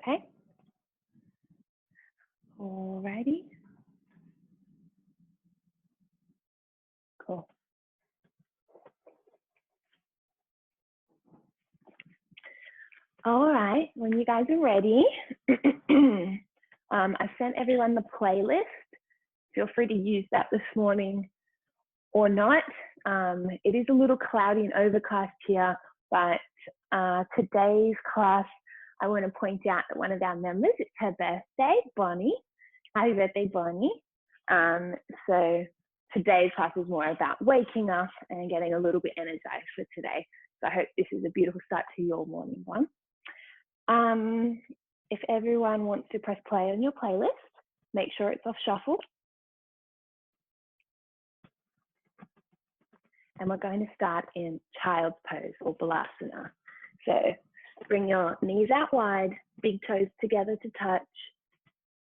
Okay. Alrighty. Cool. All right, when you guys are ready, I sent everyone the playlist. Feel free to use that this morning or not. It is a little cloudy and overcast here, but today's class, I want to point out that one of our members, it's her birthday, Bonnie. Happy birthday, Bonnie. So today's class is more about waking up and getting a little bit energized for today. So I hope this is a beautiful start to your morning one. If everyone wants to press play on your playlist, make sure it's off shuffle. And we're going to start in child's pose or balasana. So bring your knees out wide, big toes together to touch,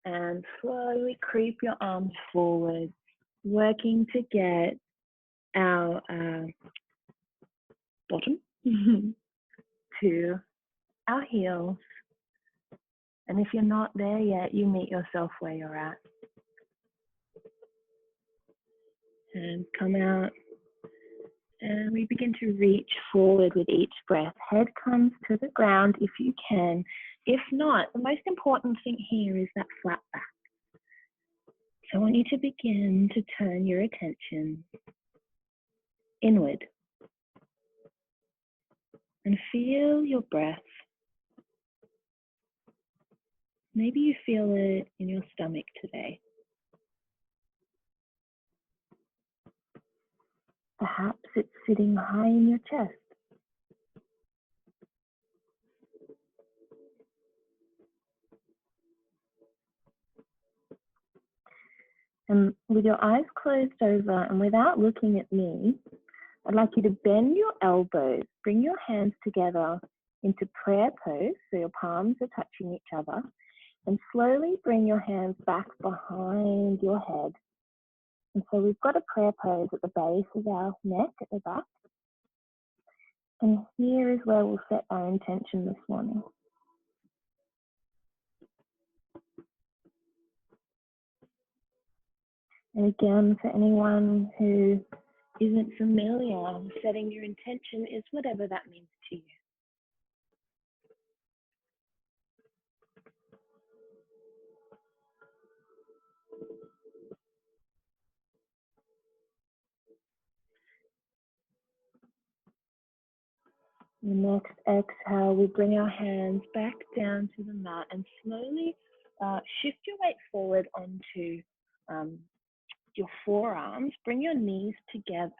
and slowly creep your arms forward, working to get our bottom to our heels. And if you're not there yet, you meet yourself where you're at. And come out. And we begin to reach forward with each breath. Head comes to the ground if you can. If not, the most important thing here is that flat back. So I want you to begin to turn your attention inward and feel your breath. Maybe you feel it in your stomach today. Perhaps it's sitting high in your chest. And with your eyes closed over and without looking at me, I'd like you to bend your elbows, bring your hands together into prayer pose, so your palms are touching each other, and slowly bring your hands back behind your head. And so we've got a prayer pose at the base of our neck at the back. And here is where we'll set our intention this morning. And again, for anyone who isn't familiar, setting your intention is whatever that means to you. The next exhale, we bring our hands back down to the mat and slowly shift your weight forward onto your forearms. Bring your knees together,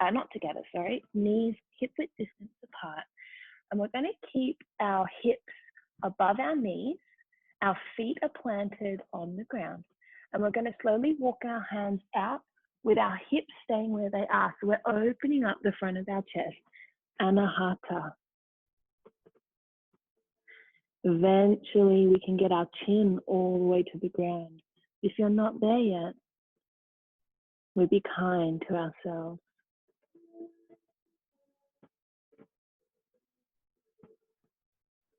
knees hip-width distance apart. And we're going to keep our hips above our knees. Our feet are planted on the ground. And we're going to slowly walk our hands out with our hips staying where they are. So we're opening up the front of our chest, Anahata. Eventually, we can get our chin all the way to the ground. If you're not there yet, we be kind to ourselves.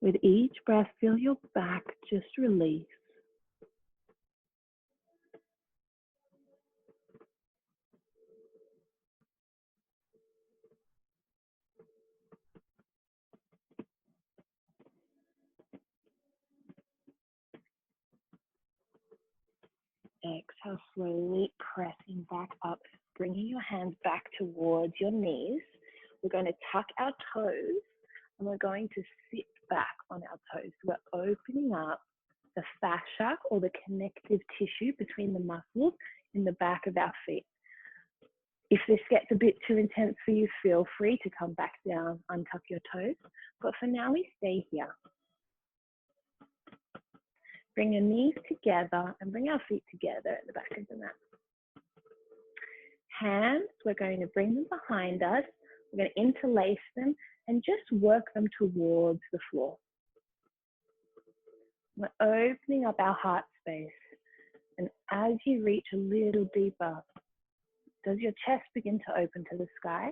With each breath, feel your back just release. Exhale, slowly pressing back up, bringing your hands back towards your knees. We're going to tuck our toes and we're going to sit back on our toes. We're opening up the fascia or the connective tissue between the muscles in the back of our feet. If this gets a bit too intense for you, feel free to come back down, untuck your toes. But for now, we stay here. Bring your knees together and bring our feet together at the back of the mat. Hands, we're going to bring them behind us. We're going to interlace them and just work them towards the floor. We're opening up our heart space. And as you reach a little deeper, does your chest begin to open to the sky?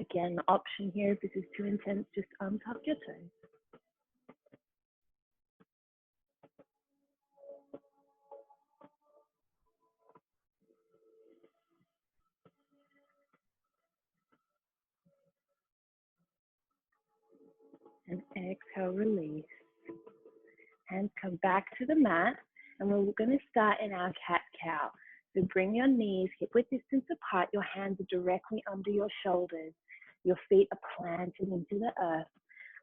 Again, the option here, if this is too intense, just untuck your toes. And exhale, release. Hands come back to the mat, and we're going to start in our cat-cow. So bring your knees hip-width distance apart. Your hands are directly under your shoulders. Your feet are planted into the earth.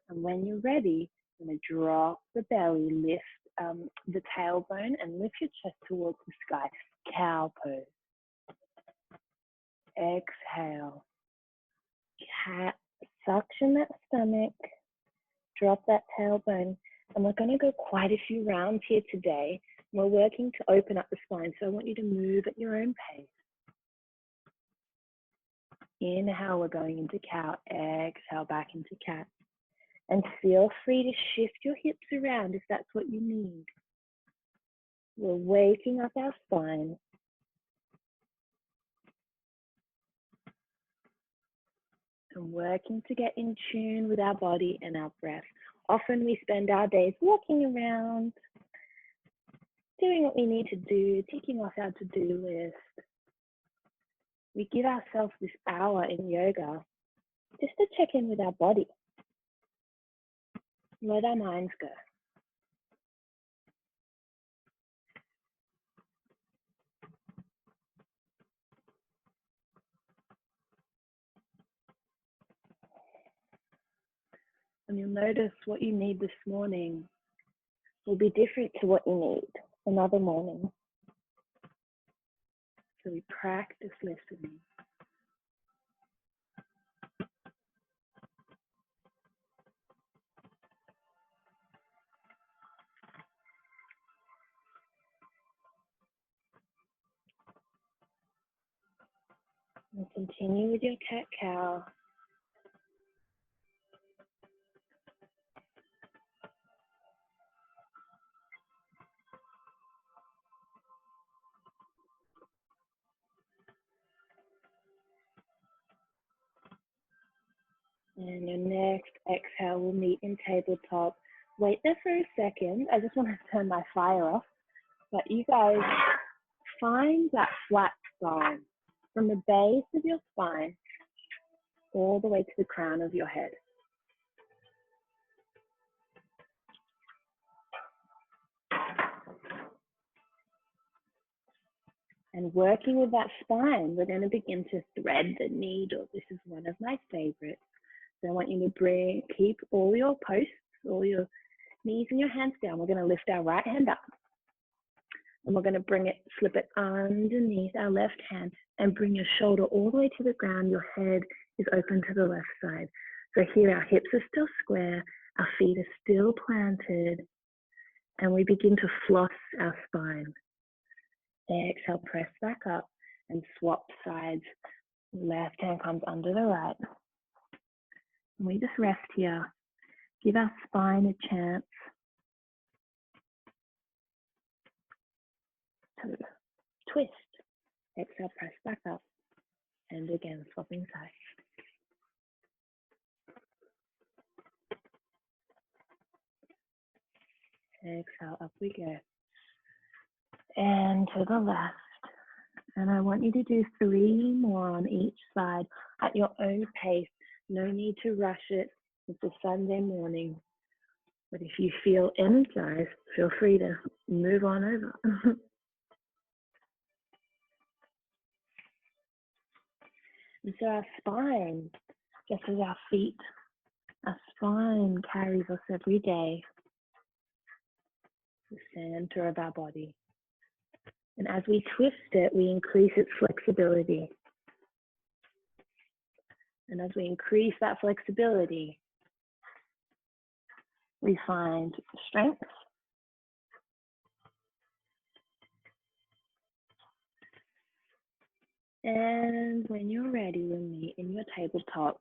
And when you're ready, you're going to drop the belly, lift the tailbone, and lift your chest towards the sky. Cow pose. Exhale. Cat. Suction that stomach. Drop that tailbone. And we're going to go quite a few rounds here today. We're working to open up the spine, so I want you to move at your own pace. Inhale, we're going into cow. Exhale, back into cat. And feel free to shift your hips around if that's what you need. We're waking up our spine. And working to get in tune with our body and our breath. Often we spend our days walking around, doing what we need to do, ticking off our to-do list. We give ourselves this hour in yoga just to check in with our body. Let our minds go. And you'll notice what you need this morning will be different to what you need another morning. So we practice listening. And continue with your cat-cow. And your next exhale will meet in tabletop. Wait there for a second. I just want to turn my fire off. But you guys find that flat spine from the base of your spine all the way to the crown of your head. And working with that spine, we're going to begin to thread the needle. This is one of my favorites. So I want you to keep all your posts, all your knees and your hands down. We're going to lift our right hand up. And we're going to slip it underneath our left hand and bring your shoulder all the way to the ground. Your head is open to the left side. So here our hips are still square, our feet are still planted, and we begin to floss our spine. Exhale, press back up and swap sides. Left hand comes under the right. And we just rest here. Give our spine a chance to twist. Exhale, press back up. And again, swapping sides. Exhale, up we go. And to the left. And I want you to do 3 more on each side at your own pace. No need to rush it. It's a Sunday morning. But if you feel energized, feel free to move on over. And so our spine, just as our feet, our spine carries us every day. The center of our body. And as we twist it, we increase its flexibility. And as we increase that flexibility, we find strength. And when you're ready, we'll meet in your tabletop.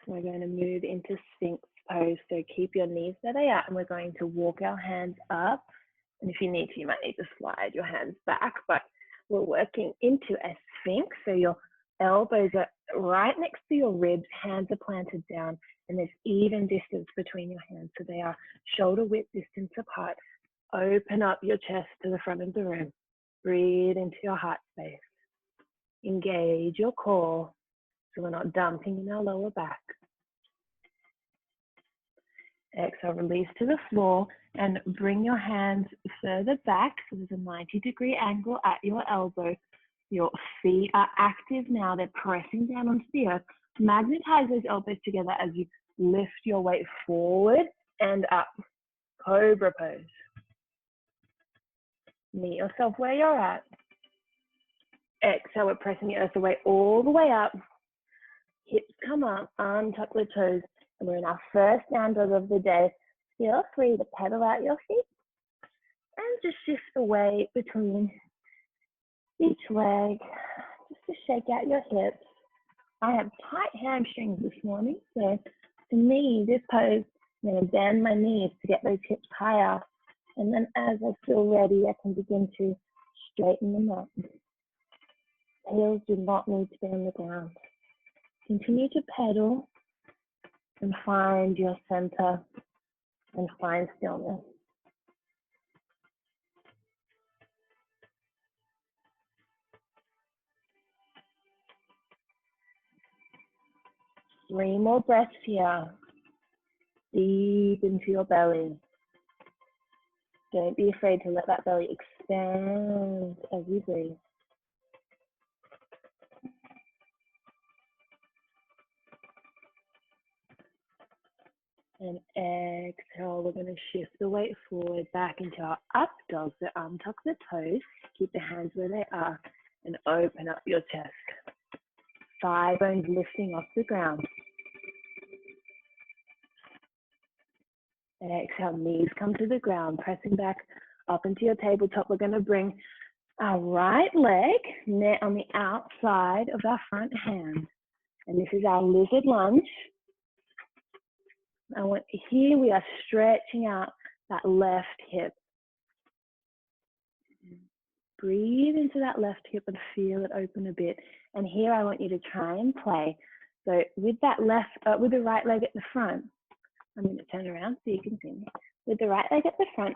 We're going to move into Sphinx pose. So keep your knees where they are, and we're going to walk our hands up. And if you need to, you might need to slide your hands back, but we're working into a Sphinx. So your elbows are right next to your ribs, hands are planted down, and there's even distance between your hands. So they are shoulder width distance apart. Open up your chest to the front of the room. Breathe into your heart space. Engage your core. so we're not dumping in our lower back. Exhale, release to the floor and bring your hands further back. So there's a 90-degree angle at your elbow. Your feet are active now. They're pressing down onto the earth. Magnetize those elbows together as you lift your weight forward and up. Cobra pose. Meet yourself where you're at. Exhale, we're pressing the earth away all the way up. Hips come up, tuck the toes. And we're in our first down dog of the day. Feel free to pedal out your feet and just shift the weight between each leg, just to shake out your hips. I have tight hamstrings this morning, so to me, this pose, I'm going to bend my knees to get those hips higher. And then as I feel ready, I can begin to straighten them up. Heels do not need to be on the ground. Continue to pedal and find your center and find stillness. Three more breaths here. Deep into your belly. Don't be afraid to let that belly expand as you breathe. And exhale, we're going to shift the weight forward back into our up dog. So tuck the toes, keep the hands where they are, and open up your chest. Thigh bones lifting off the ground. Exhale, knees come to the ground, pressing back up into your tabletop. We're going to bring our right leg net on the outside of our front hand. And this is our lizard lunge. Here we are stretching out that left hip. Breathe into that left hip and feel it open a bit. And here I want you to try and play. So with that with the right leg at the front, I'm going to turn around so you can see me. With the right leg at the front,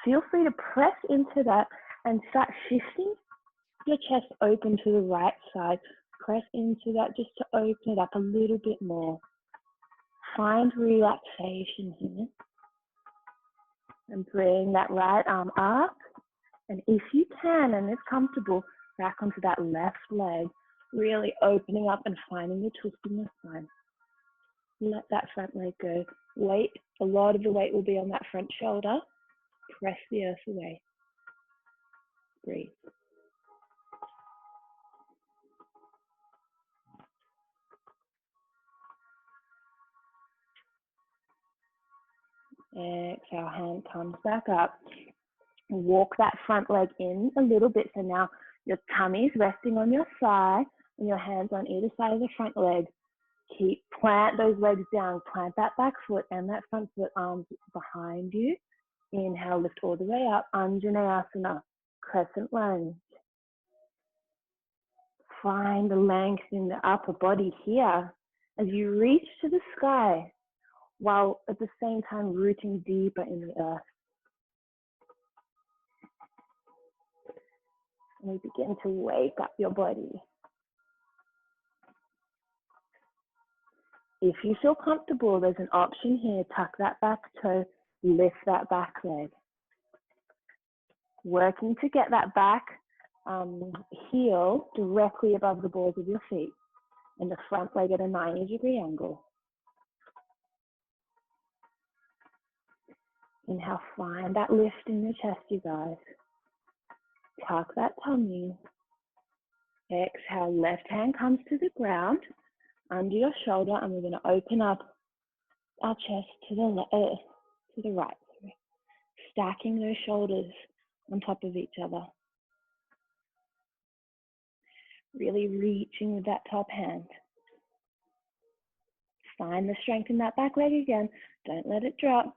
feel free to press into that and start shifting your chest open to the right side. Press into that just to open it up a little bit more. Find relaxation here. And bring that right arm up. And if you can, and it's comfortable, back onto that left leg, really opening up and finding the twist in the spine. Let that front leg go. Weight, a lot of the weight will be on that front shoulder. Press the earth away. Breathe. Exhale, hand comes back up. Walk that front leg in a little bit. So now your tummy's resting on your thigh and your hands on either side of the front leg. Plant those legs down. Plant that back foot and that front foot, arms behind you. Inhale, lift all the way up. Anjaneyasana, crescent lunge. Find the length in the upper body here as you reach to the sky, while at the same time rooting deeper in the earth. And you begin to wake up your body. If you feel comfortable, there's an option here. Tuck that back toe, lift that back leg. Working to get that back heel directly above the balls of your feet and the front leg at a 90-degree angle. Inhale, find that lift in your chest, you guys. Tuck that tummy. Exhale, left hand comes to the ground under your shoulder, and we're going to open up our chest to the right. Stacking those shoulders on top of each other. Really reaching with that top hand. Find the strength in that back leg again. Don't let it drop.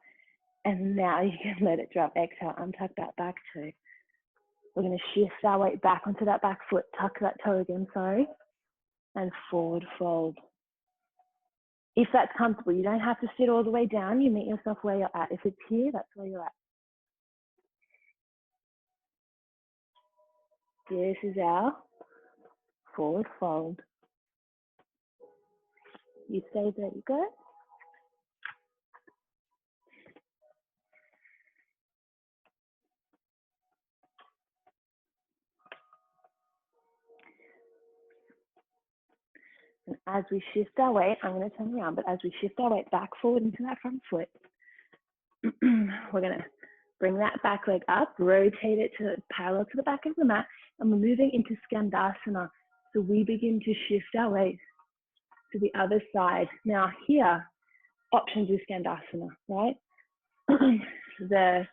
And now you can let it drop. Exhale, untuck that back toe. We're going to shift our weight back onto that back foot. Tuck that toe again, sorry. And forward fold. If that's comfortable, you don't have to sit all the way down. You meet yourself where you're at. If it's here, that's where you're at. This is our forward fold. You stay there, you go. And as we shift our weight, I'm going to turn around, but as we shift our weight back forward into that front foot, we're going to bring that back leg up, rotate it to parallel to the back of the mat, and we're moving into Skandasana. So we begin to shift our weight to the other side. Now here, options is Skandasana, right? The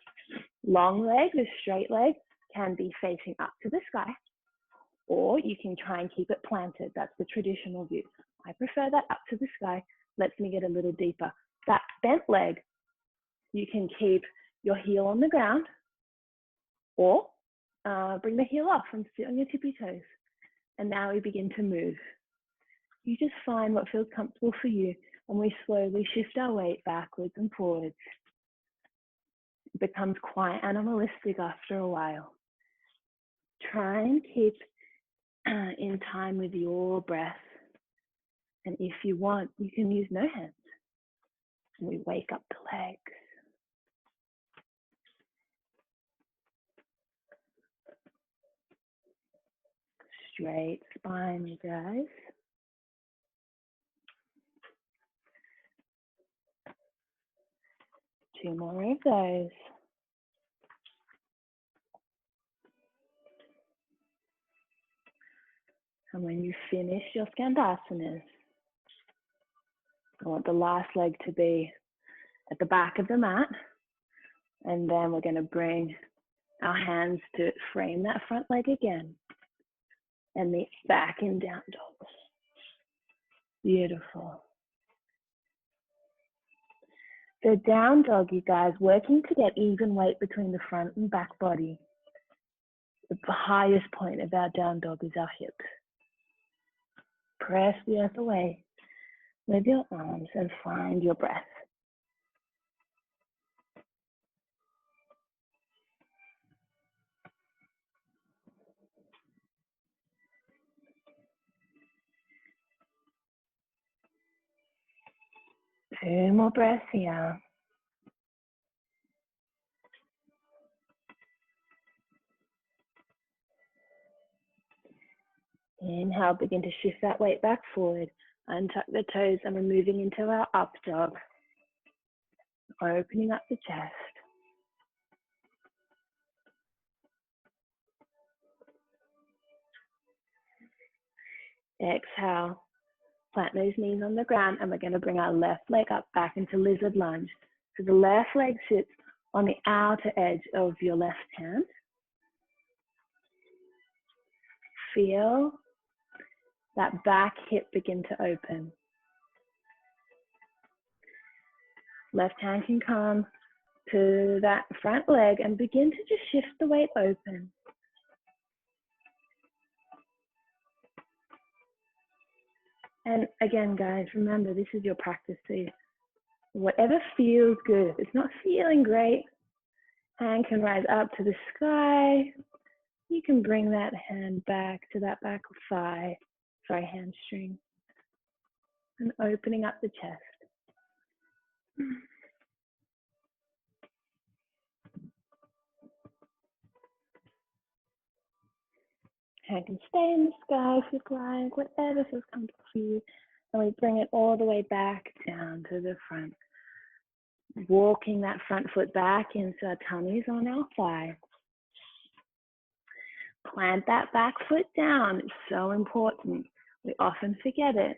long leg, the straight leg, can be facing up to the sky, or you can try and keep it planted. That's the traditional view. I prefer that up to the sky. Lets me get a little deeper. That bent leg, you can keep your heel on the ground, or bring the heel off and sit on your tippy toes. And now we begin to move. You just find what feels comfortable for you, and we slowly shift our weight backwards and forwards. It becomes quite animalistic after a while. Try and keep in time with your breath. And if you want, you can use no hands. And we wake up the legs. Straight spine, you guys. Two more of those. And when you finish your Skandasanas, I want the last leg to be at the back of the mat. And then we're going to bring our hands to frame that front leg again. And meet back in down dog. Beautiful. The down dog, you guys, working to get even weight between the front and back body. The highest point of our down dog is our hips. Press the earth away with your arms and find your breath. Two more breaths here. Inhale, begin to shift that weight back forward. Untuck the toes and we're moving into our up dog. Opening up the chest. Exhale, plant those knees on the ground and we're going to bring our left leg up back into lizard lunge. So the left leg sits on the outer edge of your left hand. Feel that back hip begin to open. Left hand can come to that front leg and begin to just shift the weight open. And again, guys, remember, this is your practice too. Whatever feels good. If it's not feeling great, hand can rise up to the sky. You can bring that hand back to that back thigh, hamstring, and opening up the chest. Hand can stay in the sky if you'd like, whatever feels comfortable for you. And we bring it all the way back down to the front. Walking that front foot back in so our tummy's on our thigh. Plant that back foot down. It's so important. We often forget it.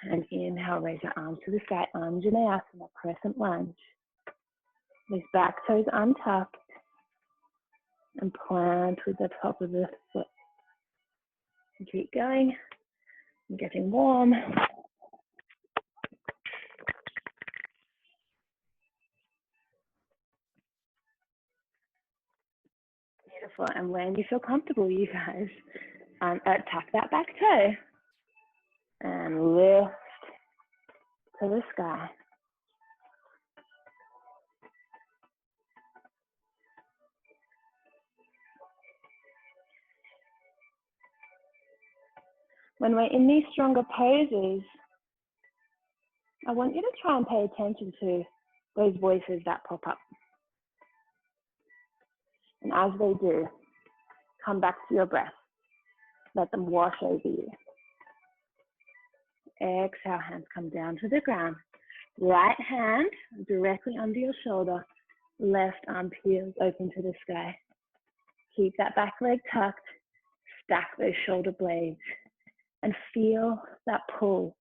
And inhale, raise your arms to the sky. Anjaneyasana, crescent lunge. These back toes untucked. And plant with the top of the foot. And keep going. I'm getting warm. Beautiful. And when you feel comfortable, you guys, tuck that back toe. And lift to the sky. When we're in these stronger poses, I want you to try and pay attention to those voices that pop up. And as they do, come back to your breath. Let them wash over you. Exhale, hands come down to the ground. Right hand directly under your shoulder. Left arm peels open to the sky. Keep that back leg tucked. Stack those shoulder blades. And feel that pull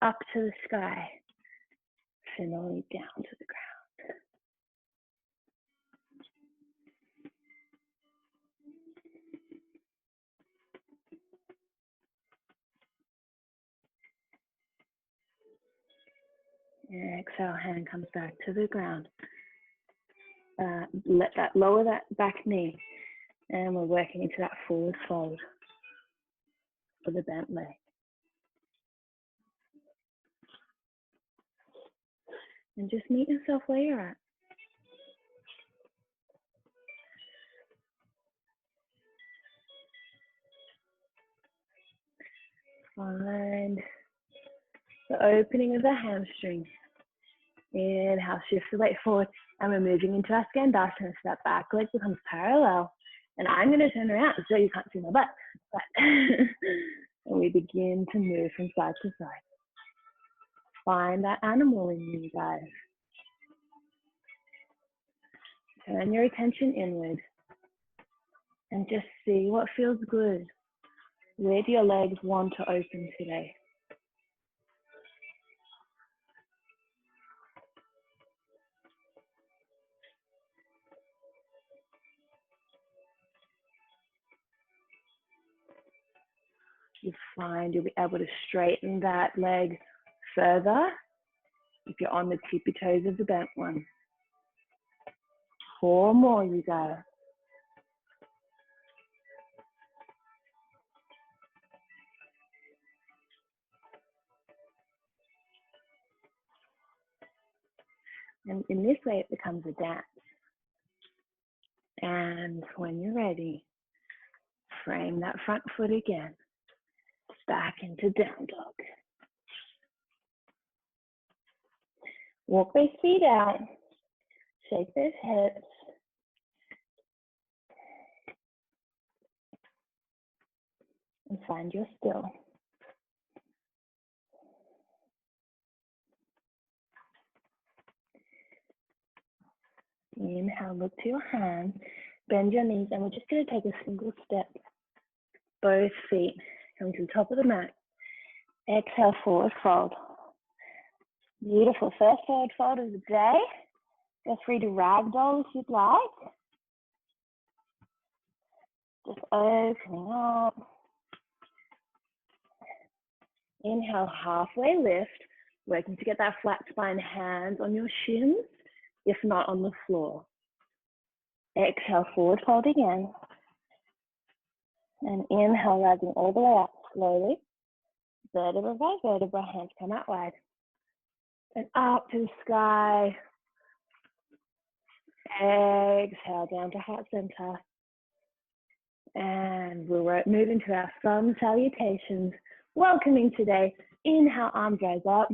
up to the sky. Finally down to the ground. Exhale, hand comes back to the ground. Lower that back knee. And we're working into that forward fold for the bent leg. And just meet yourself where you're at. Find the opening of the hamstring. Inhale, shift the weight forward, and we're moving into our Skandasana. So that back leg becomes parallel. And I'm going to turn around so you can't see my butt. And we begin to move from side to side. Find that animal in you, guys. Turn your attention inward. And just see what feels good. Where do your legs want to open today? You find you'll be able to straighten that leg further if you're on the tippy toes of the bent one. 4 more, you go. And in this way, it becomes a dance. And when you're ready, frame that front foot again. Back into down dog. Walk those feet out. Shake those hips. And find your still. Inhale, look to your hands. Bend your knees, and we're just going to take a single step. Both feet come to the top of the mat. Exhale, forward fold. Beautiful. First forward fold of the day. Feel free to ragdoll if you'd like. Just opening up. Inhale, halfway lift. Working to get that flat spine, hands on your shins, if not on the floor. Exhale, forward fold again. And inhale, rising all the way up slowly. Vertebra by vertebra, hands come out wide. And up to the sky. Exhale, down to heart center. And we'll move into our sun salutations. Welcoming today. Inhale, arms rise up.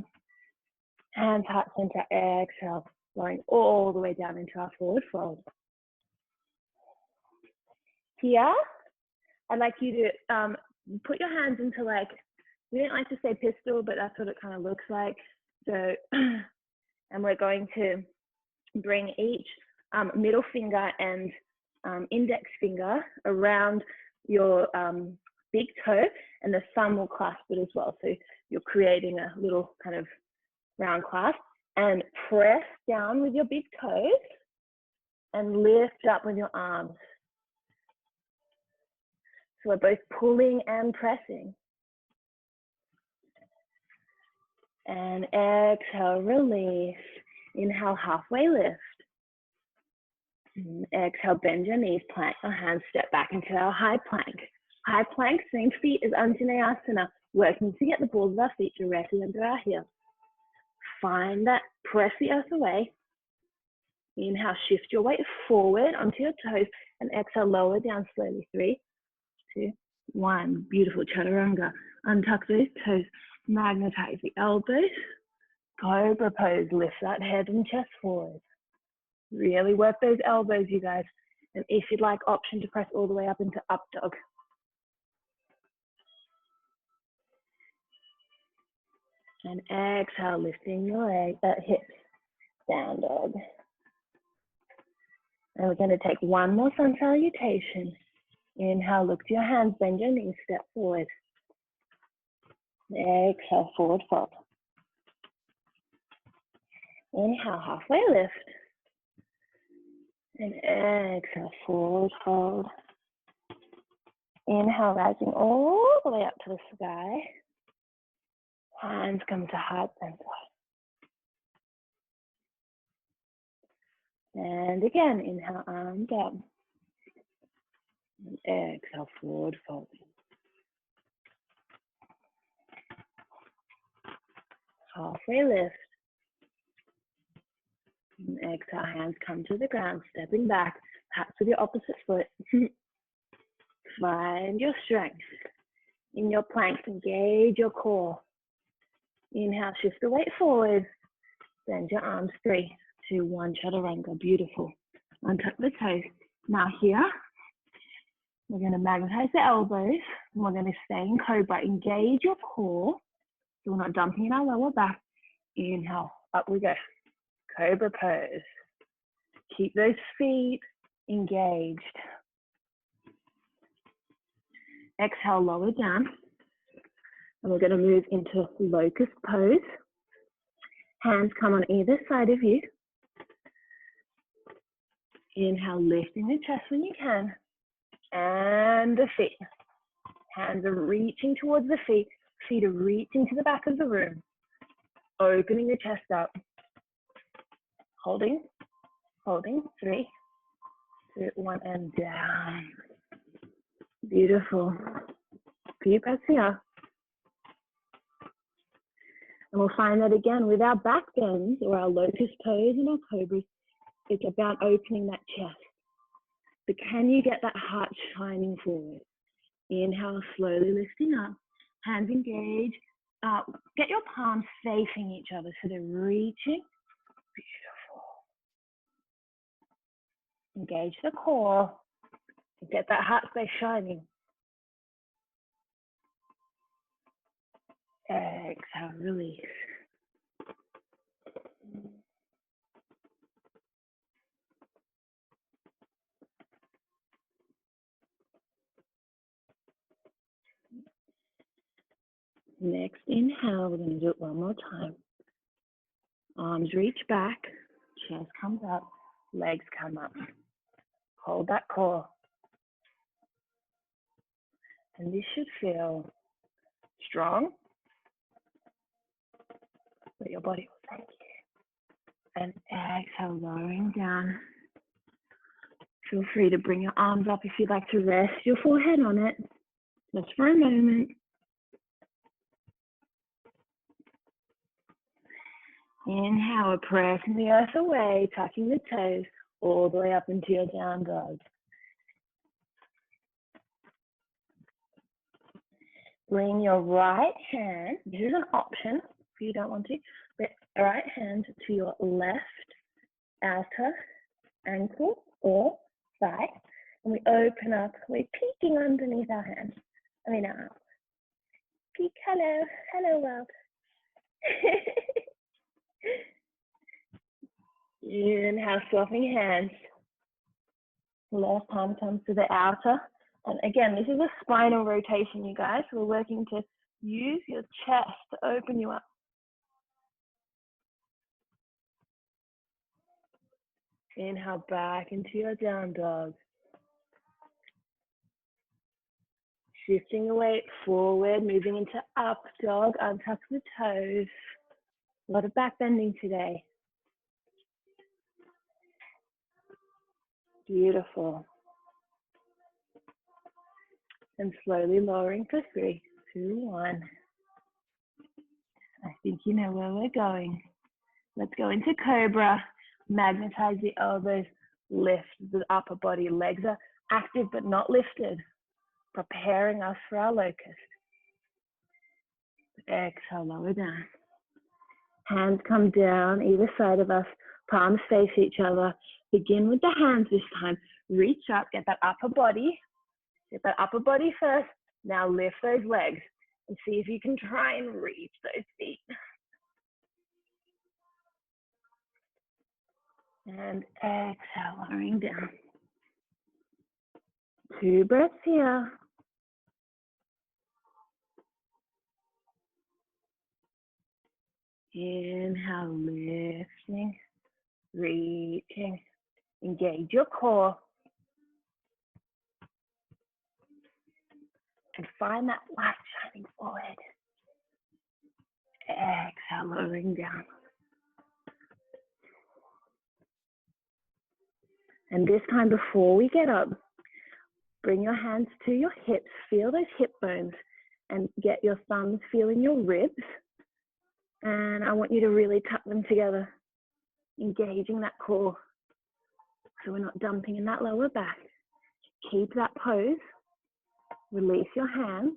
Hands, heart center, exhale. Going all the way down into our forward fold. Here, I'd like you to put your hands into, like, we don't like to say pistol, but that's what it kind of looks like. So, and we're going to bring each middle finger and index finger around your big toe, and the thumb will clasp it as well. So you're creating a little kind of round clasp, and press down with your big toes and lift up with your arms. So we're both pulling and pressing. And exhale, release. Inhale, halfway lift. And exhale, bend your knees, plank our hands, step back into our high plank. High plank, same feet as Anjaneyasana, working to get the balls of our feet directly under our heels. Find that, press the earth away. Inhale, shift your weight forward onto your toes, and exhale, lower down slowly. 3, 2, 1. Beautiful, chaturanga. Untuck those toes, magnetize the elbows, Cobra pose, lift that head and chest forward. Really work those elbows, you guys. And if you'd like, option to press all the way up into up dog. And exhale, lifting your leg, hips, down dog. And we're going to take one more sun salutation. Inhale, look to your hands, bend your knees, step forward. Exhale, forward fold. Inhale, halfway lift. And exhale, forward fold. Inhale, rising all the way up to the sky. Hands come to heart center. And again, inhale, arms up. And exhale, forward fold. Halfway lift. And exhale, hands come to the ground, stepping back, taps with your opposite foot. Find your strength. In your planks, engage your core. Inhale, shift the weight forward. Bend your arms, 3, 2, 1, chaturanga, beautiful. Untuck the toes. Now here, we're going to magnetize the elbows, and we're going to stay in cobra. Engage your core, so we're not dumping in our lower back. Inhale, up we go. Cobra pose. Keep those feet engaged. Exhale, lower down. And we're going to move into locust pose. Hands come on either side of you. Inhale, lifting the chest when you can. And the feet. Hands are reaching towards the feet. Feet are reaching to the back of the room. Opening the chest up. Holding, holding, 3, 2, 1, and down. Beautiful. Few breaths here. And we'll find that again with our back bends or our locust pose and our cobras, it's about opening that chest. But can you get that heart shining forward? Inhale, slowly lifting up. Hands engaged. Get your palms facing each other so they're reaching. Beautiful. Engage the core. Get that heart space shining. Exhale, release. Next inhale, we're going to do it one more time. Arms reach back, chest comes up, legs come up. Hold that core. And this should feel strong, but your body will thank you. And exhale, lowering down. Feel free to bring your arms up if you'd like to rest your forehead on it, just for a moment. Inhale, pressing the earth away, tucking the toes all the way up into your down dog. Bring your right hand, this is an option if you don't want to, but right hand to your left outer ankle or thigh, and we open up, we're peeking underneath our hand. Our arm. Peek, hello, hello world. Inhale, swapping hands. Left palm comes to the outer. And again, this is a spinal rotation, you guys. We're working to use your chest to open you up. Inhale back into your down dog. Shifting the weight forward, moving into up dog, untuck the toes. A lot of back bending today. Beautiful. And slowly lowering for 3, 2, 1. I think you know where we're going. Let's go into cobra. Magnetize the elbows, lift the upper body. Legs are active but not lifted, preparing us for our locust. Exhale, lower down. Hands come down either side of us, palms face each other. Begin with the hands this time. Reach up, get that upper body. Get that upper body first. Now lift those legs and see if you can try and reach those feet. And exhale, lowering down. 2 breaths here. Inhale, lifting, reaching. Engage your core. And find that light shining forward. Exhale, lowering down. And this time before we get up, bring your hands to your hips, feel those hip bones, and get your thumbs feeling your ribs. And I want you to really tuck them together, engaging that core. So we're not dumping in that lower back. Keep that pose. Release your hands.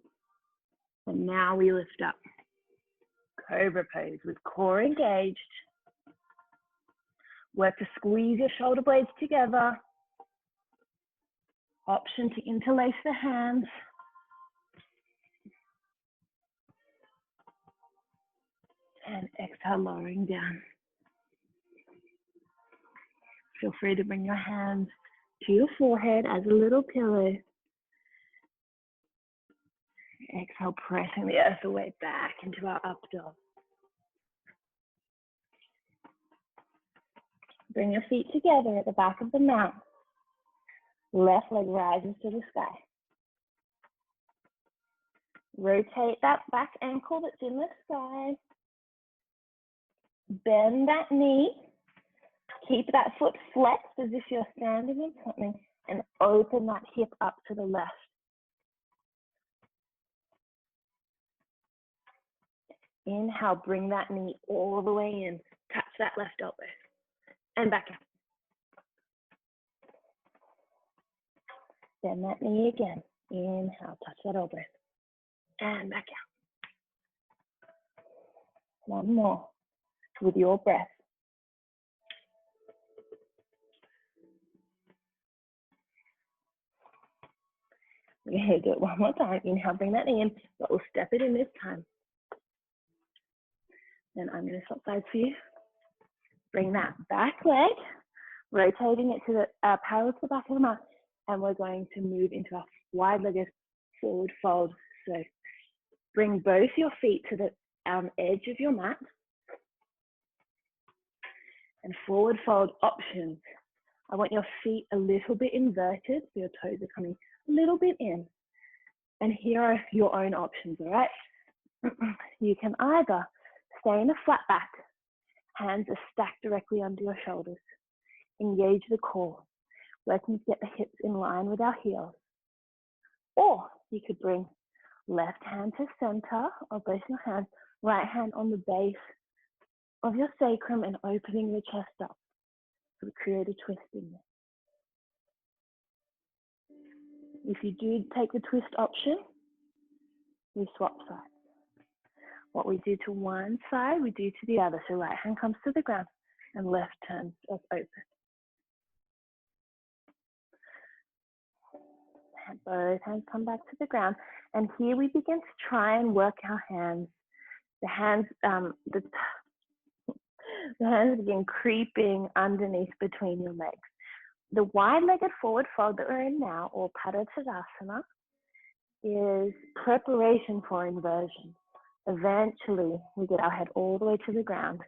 And now we lift up. Cobra pose with core engaged. Work to squeeze your shoulder blades together. Option to interlace the hands. And exhale, lowering down. Feel free to bring your hands to your forehead as a little pillow. Exhale, pressing the earth away back into our up dog. Bring your feet together at the back of the mat. Left leg rises to the sky. Rotate that back ankle that's in the sky. Bend that knee. Keep that foot flexed as if you're standing in something, and open that hip up to the left. Inhale, bring that knee all the way in. Touch that left elbow. And back out. Bend that knee again. Inhale, touch that elbow. And back out. One more with your breath. We're going to do it one more time. Inhale, bring that knee in, but we'll step it in this time. Then I'm going to swap sides for you. Bring that back leg, rotating it to the parallel to the back of the mat, and we're going to move into our wide-legged forward fold. So bring both your feet to the edge of your mat, and forward fold options. I want your feet a little bit inverted, so your toes are coming a little bit in. And here are your own options, all right? You can either stay in a flat back, hands are stacked directly under your shoulders. Engage the core, working to get the hips in line with our heels. Or you could bring left hand to center of both your hands, right hand on the base of your sacrum and opening the chest up. So we create a twist in there. If you do take the twist option, we swap sides. What we do to one side, we do to the other. So right hand comes to the ground and left turns us open. And both hands come back to the ground. And here we begin to try and work our hands. The hands, the hands begin creeping underneath between your legs. The wide-legged forward fold that we're in now, or Padottanasana, is preparation for inversion. Eventually, we get our head all the way to the ground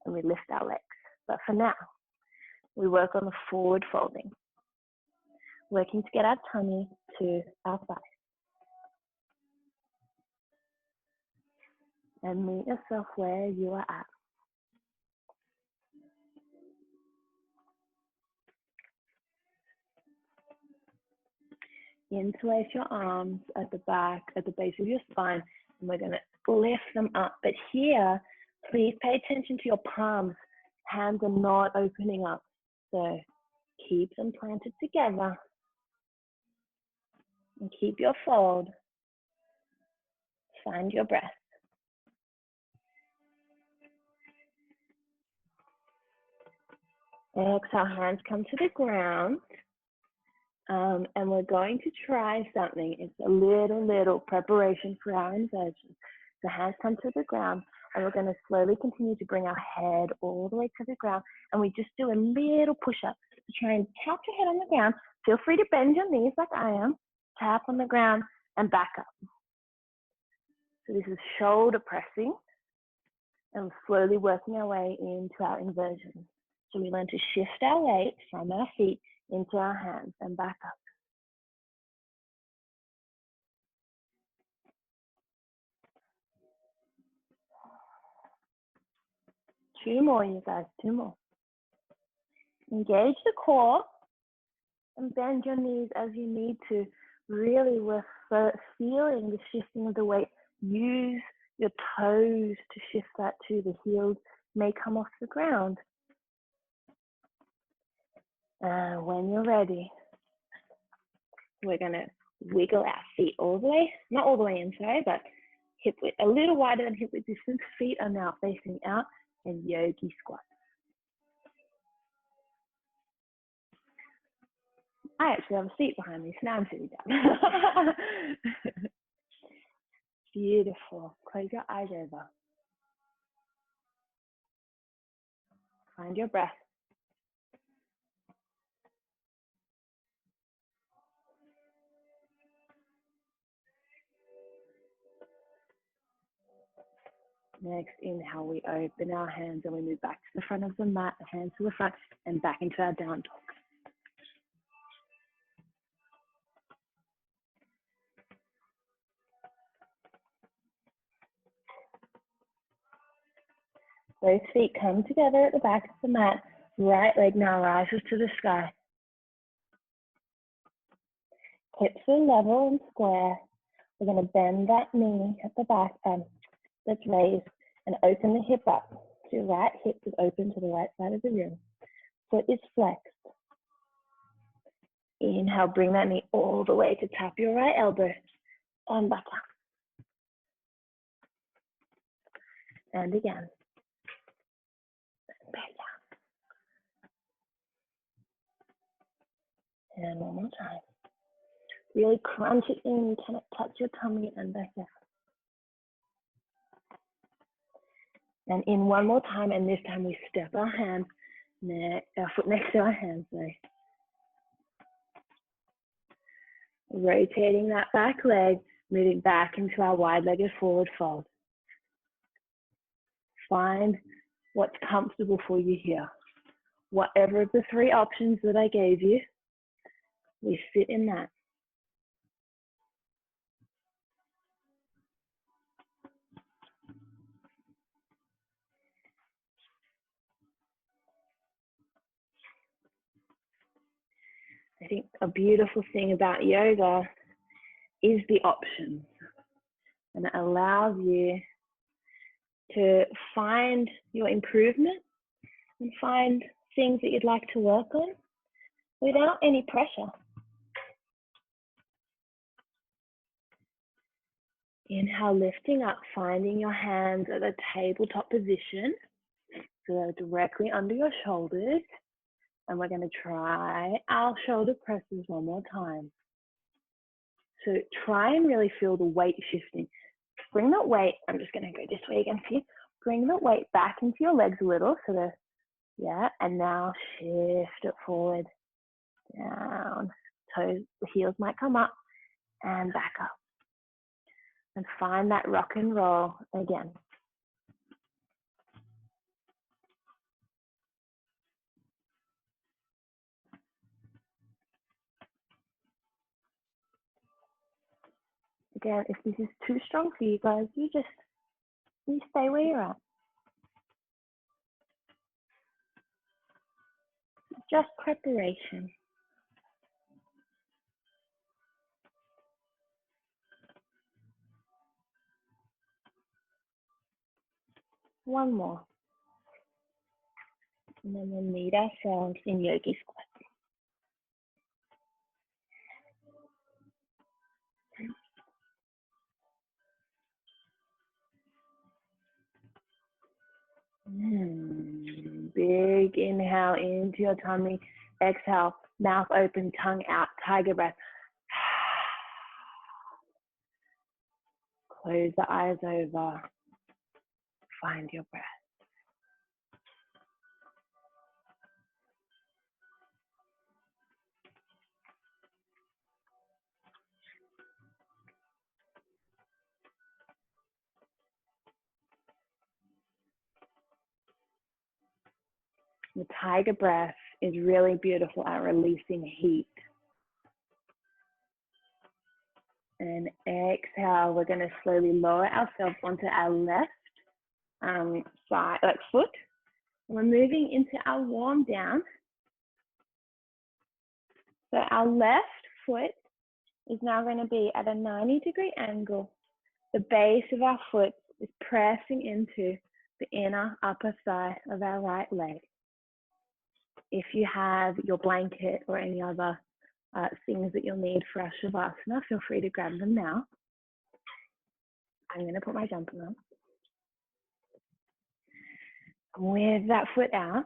and we lift our legs. But for now, we work on the forward folding, working to get our tummy to our thighs. And meet yourself where you are at. Interlace your arms at the back, at the base of your spine, and we're going to lift them up. But here, please pay attention to your palms. Hands are not opening up. So keep them planted together. And keep your fold. Find your breath. Exhale, hands come to the ground. And we're going to try something. It's a little preparation for our inversion. The hands come to the ground, and we're going to slowly continue to bring our head all the way to the ground. And we just do a little push-up to try and tap your head on the ground. Feel free to bend your knees like I am. Tap on the ground and back up. So this is shoulder pressing and slowly working our way into our inversion. So we learn to shift our weight from our feet into our hands and back up. Two more, you guys, two more. Engage the core and bend your knees as you need to. Really, we're feeling the shifting of the weight. Use your toes to shift that too. The heels may come off the ground. When you're ready, we're going to wiggle our feet all the way, not all the way in, sorry, but hip width, a little wider than hip width distance. Feet are now facing out and yogi squat. I actually have a seat behind me, so now I'm sitting down. Beautiful. Close your eyes over. Find your breath. Next, inhale, we open our hands and we move back to the front of the mat, hands to the front, and back into our down dog. Both feet come together at the back of the mat. Right leg now rises to the sky. Hips are level and square. We're going to bend that knee at the back, that's raised, and open the hip up. So your right hip is open to the right side of the room. Foot is flexed. Inhale, bring that knee all the way to tap your right elbow and back up. And again. Back down. And one more time. Really crunch it in, kind of touch your tummy and back down. And in one more time, and this time we step our hand, our foot next to our hand, sorry. Rotating that back leg, moving back into our wide-legged forward fold. Find what's comfortable for you here. Whatever of the three options that I gave you, we sit in that. I think a beautiful thing about yoga is the options, and it allows you to find your improvement and find things that you'd like to work on without any pressure. Inhale, lifting up, finding your hands at the tabletop position, so they're directly under your shoulders. And we're going to try our shoulder presses one more time. So try and really feel the weight shifting. Bring that weight, I'm just going to go this way again for you. Bring the weight back into your legs a little, so the, yeah, and now shift it forward, down. Toes, the heels might come up and back up. And find that rock and roll again. Again, if this is too strong for you guys, you stay where you're at. Just preparation. One more. And then we'll meet ourselves in yogi squat. big inhale into your tummy. Exhale, mouth open, tongue out, tiger breath. Close the eyes over. Find your breath. The tiger breath is really beautiful at releasing heat. And exhale, we're going to slowly lower ourselves onto our left side, like foot. And we're moving into our warm down. So our left foot is now going to be at a 90-degree angle. The base of our foot is pressing into the inner upper thigh of our right leg. If you have your blanket or any other things that you'll need for our Shavasana, feel free to grab them now. I'm going to put my jumper on. With that foot out,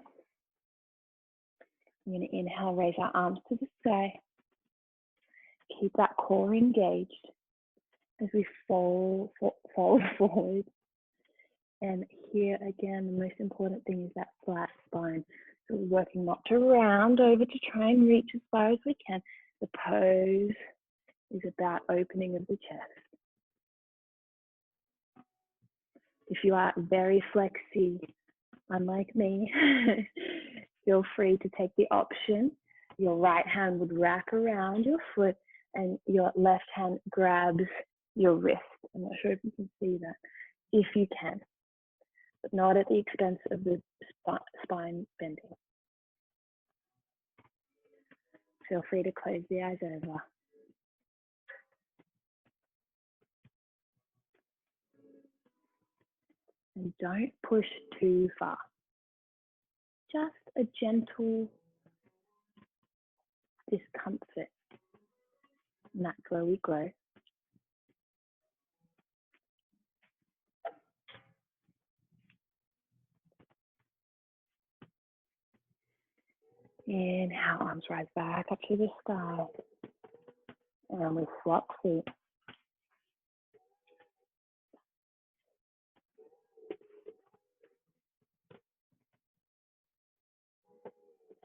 I'm going to inhale, raise our arms to the sky. Keep that core engaged as we fold forward. And here again, the most important thing is that flat spine. So we're working not to round over to try and reach as far as we can. The pose is about opening of the chest. If you are very flexy, unlike me, feel free to take the option. Your right hand would wrap around your foot and your left hand grabs your wrist. I'm not sure if you can see that, if you can, but not at the expense of the spine bending. Feel free to close the eyes over. And don't push too far. Just a gentle discomfort. And that's where we grow. Inhale, arms rise back up to the sky. And we swap feet.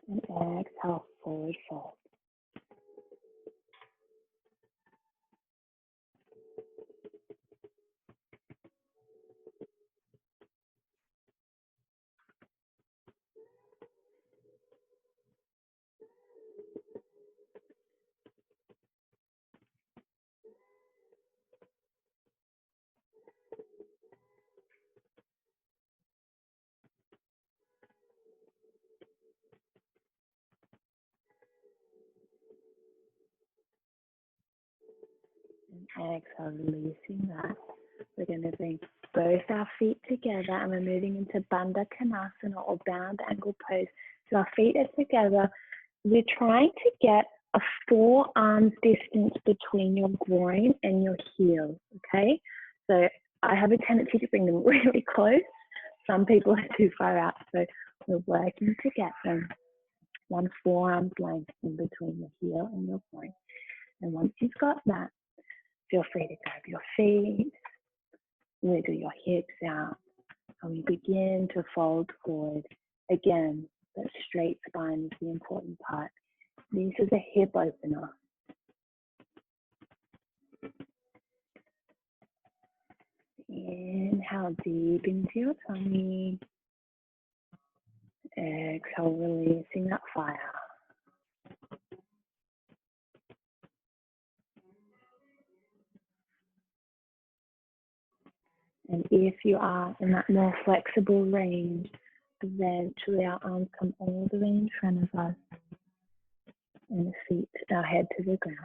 And exhale, forward fold. And exhale, releasing that. We're going to bring both our feet together and we're moving into Bandha Konasana or bound ankle pose. So our feet are together. We're trying to get a forearms distance between your groin and your heel, okay? So I have a tendency to bring them really close. Some people are too far out, so we're working to get them one forearm's length in between your heel and your groin. And once you've got that, feel free to grab your feet, wiggle your hips out, and we begin to fold forward. Again, that straight spine is the important part. This is a hip opener. Inhale deep into your tummy. Exhale, releasing that fire. And if you are in that more flexible range, eventually our arms come all the way in front of us and the feet, our head to the ground.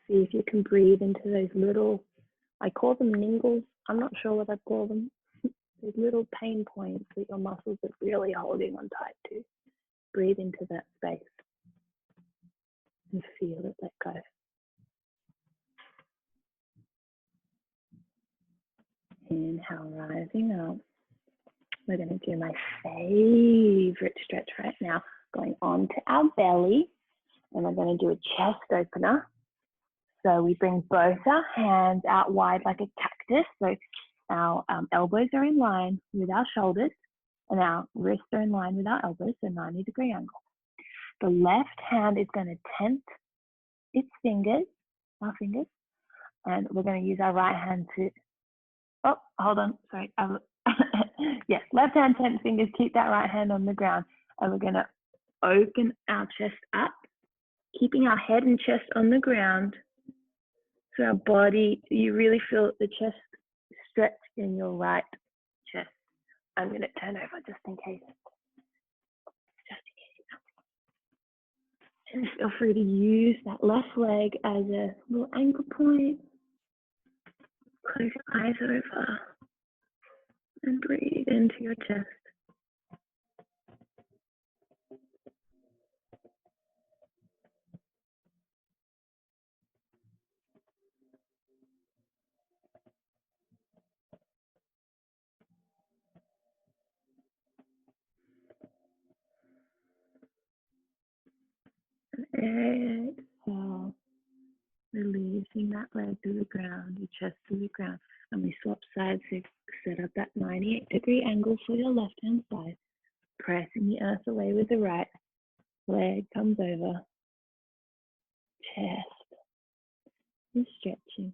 See if you can breathe into those little I call them ningles. I'm not sure what I call them. These little pain points that your muscles are really holding on tight to. Breathe into that space and feel it let go. Inhale, rising up. We're going to do my favorite stretch right now, going on to our belly, and we're going to do a chest opener. So we bring both our hands out wide like a cactus. So our elbows are in line with our shoulders, and our wrists are in line with our elbows, so 90-degree angle. The left hand is going to tent its fingers, our fingers, and we're going to use our right hand to, oh, hold on, sorry. Yes, left hand, tent fingers, keep that right hand on the ground, and we're going to open our chest up, keeping our head and chest on the ground. So our body, you really feel the chest stretch in your right chest. I'm going to turn over just in case. And feel free to use that left leg as a little ankle point. Close your eyes over and breathe into your chest. And exhale, releasing that leg to the ground, your chest to the ground. And we swap sides to set up that 98-degree angle for your left hand side. Pressing the earth away with the right. Leg comes over. Chest is stretching.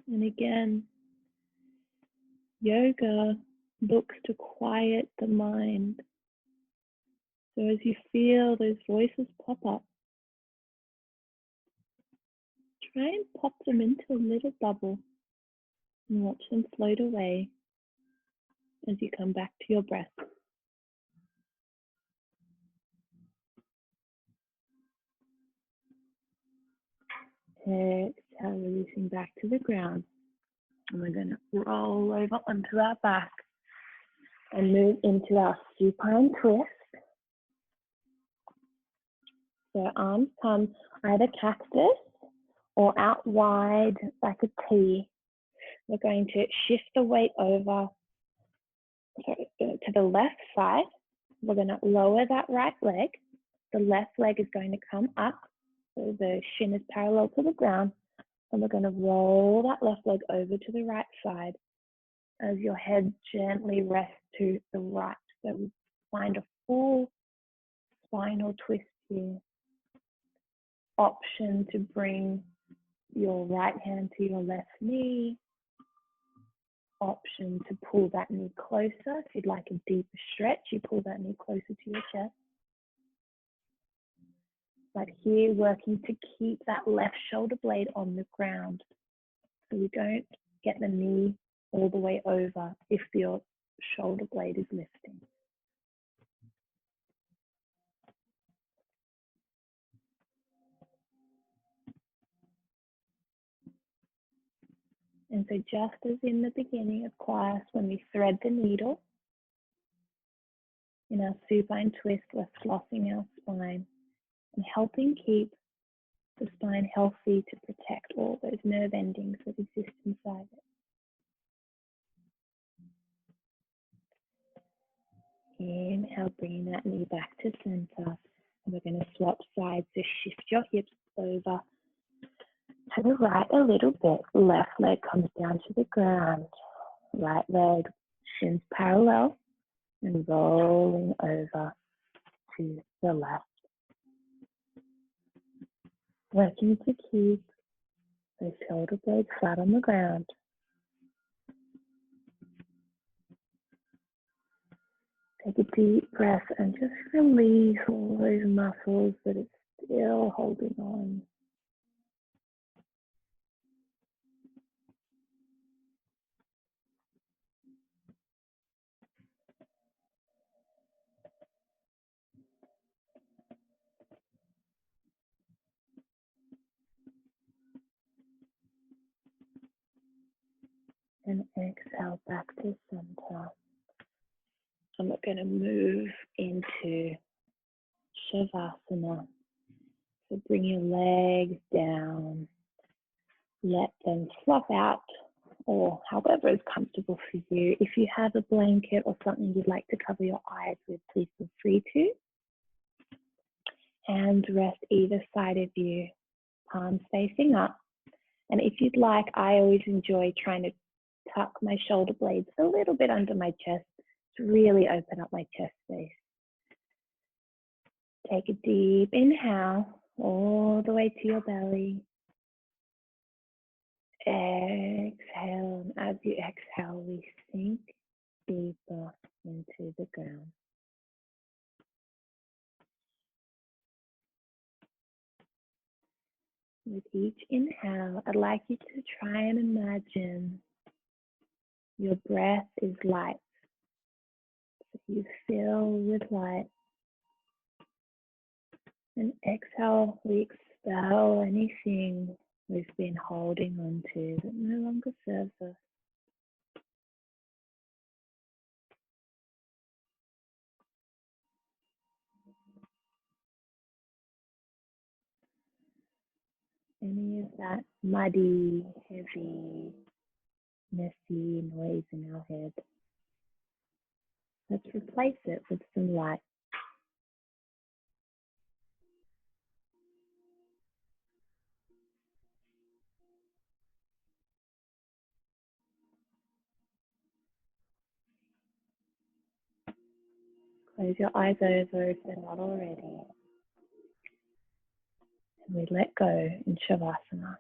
And again, yoga looks to quiet the mind. So as you feel those voices pop up, try and pop them into a little bubble and watch them float away as you come back to your breath. Exhale, releasing back to the ground. And we're going to roll over onto our back and move into our supine twist. So arms come either cactus or out wide like a T. We're going to shift the weight over to the left side. We're going to lower that right leg. The left leg is going to come up, so the shin is parallel to the ground, and we're going to roll that left leg over to the right side as your head gently rests to the right. So we find a full spinal twist here. Option to bring your right hand to your left knee. Option to pull that knee closer. If you'd like a deeper stretch, you pull that knee closer to your chest. But here, working to keep that left shoulder blade on the ground, so we don't get the knee all the way over if your shoulder blade is lifting. And so just as in the beginning of class, when we thread the needle, in our supine twist, we're flossing our spine and helping keep the spine healthy to protect all those nerve endings that exist inside it. Inhale, bringing that knee back to center. And we're going to swap sides, so shift your hips over to the right a little bit. Left leg comes down to the ground. Right leg, shins parallel, and rolling over to the left. Working to keep those shoulder blades flat on the ground. Take a deep breath and just release all those muscles that are Still holding on. And exhale back to center. And we're going to move into Shavasana. So bring your legs down, let them flop out, or however is comfortable for you. If you have a blanket or something you'd like to cover your eyes with, please feel free to. Hands rest either side of you, palms facing up. And if you'd like, I always enjoy trying to tuck my shoulder blades a little bit under my chest to really open up my chest space. Take a deep inhale all the way to your belly. Exhale, and as you exhale, we sink deeper into the ground. With each inhale, I'd like you to try and imagine your breath is light. So you fill with light. And exhale, we expel anything we've been holding on to that no longer serves us. Any of that muddy, heavy, messy noise in our head. Let's replace it with some light. Close your eyes over if they're not already. And we let go in Shavasana.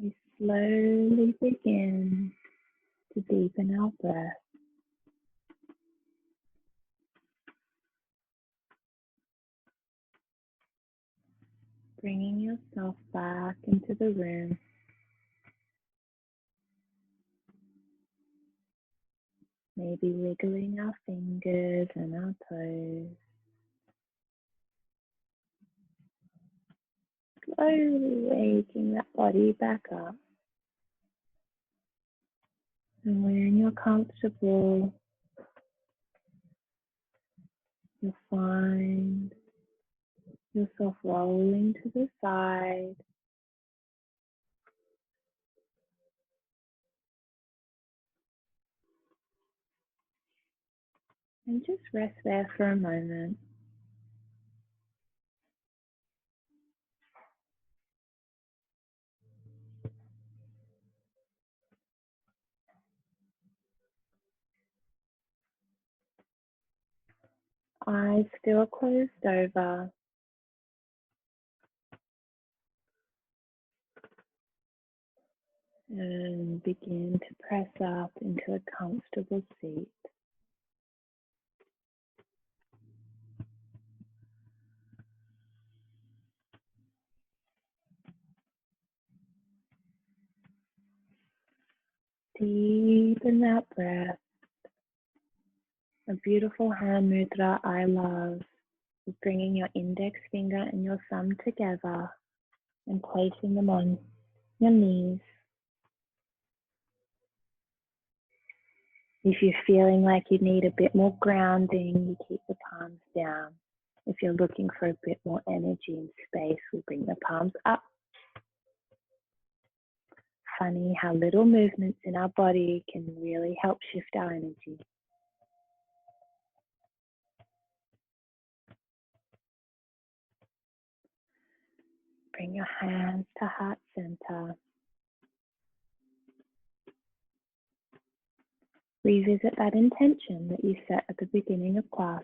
We slowly begin to deepen our breath. Bringing yourself back into the room. Maybe wiggling our fingers and our toes. Slowly waking that body back up. And when you're comfortable, you'll find yourself rolling to the side. And just rest there for a moment. Eyes still closed over. And begin to press up into a comfortable seat. Deepen that breath. A beautiful hand mudra I love is bringing your index finger and your thumb together and placing them on your knees. If you're feeling like you need a bit more grounding, you keep the palms down. If you're looking for a bit more energy and space, we bring the palms up. Funny how little movements in our body can really help shift our energy. Bring your hands to heart center. Revisit that intention that you set at the beginning of class.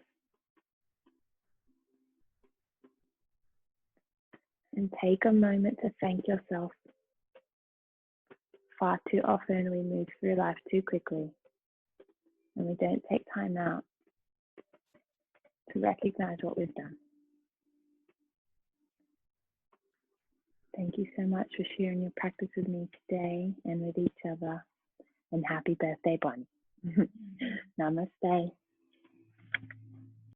And take a moment to thank yourself. Far too often we move through life too quickly and we don't take time out to recognize what we've done. Thank you so much for sharing your practice with me today and with each other. And happy birthday, Bonnie. Namaste.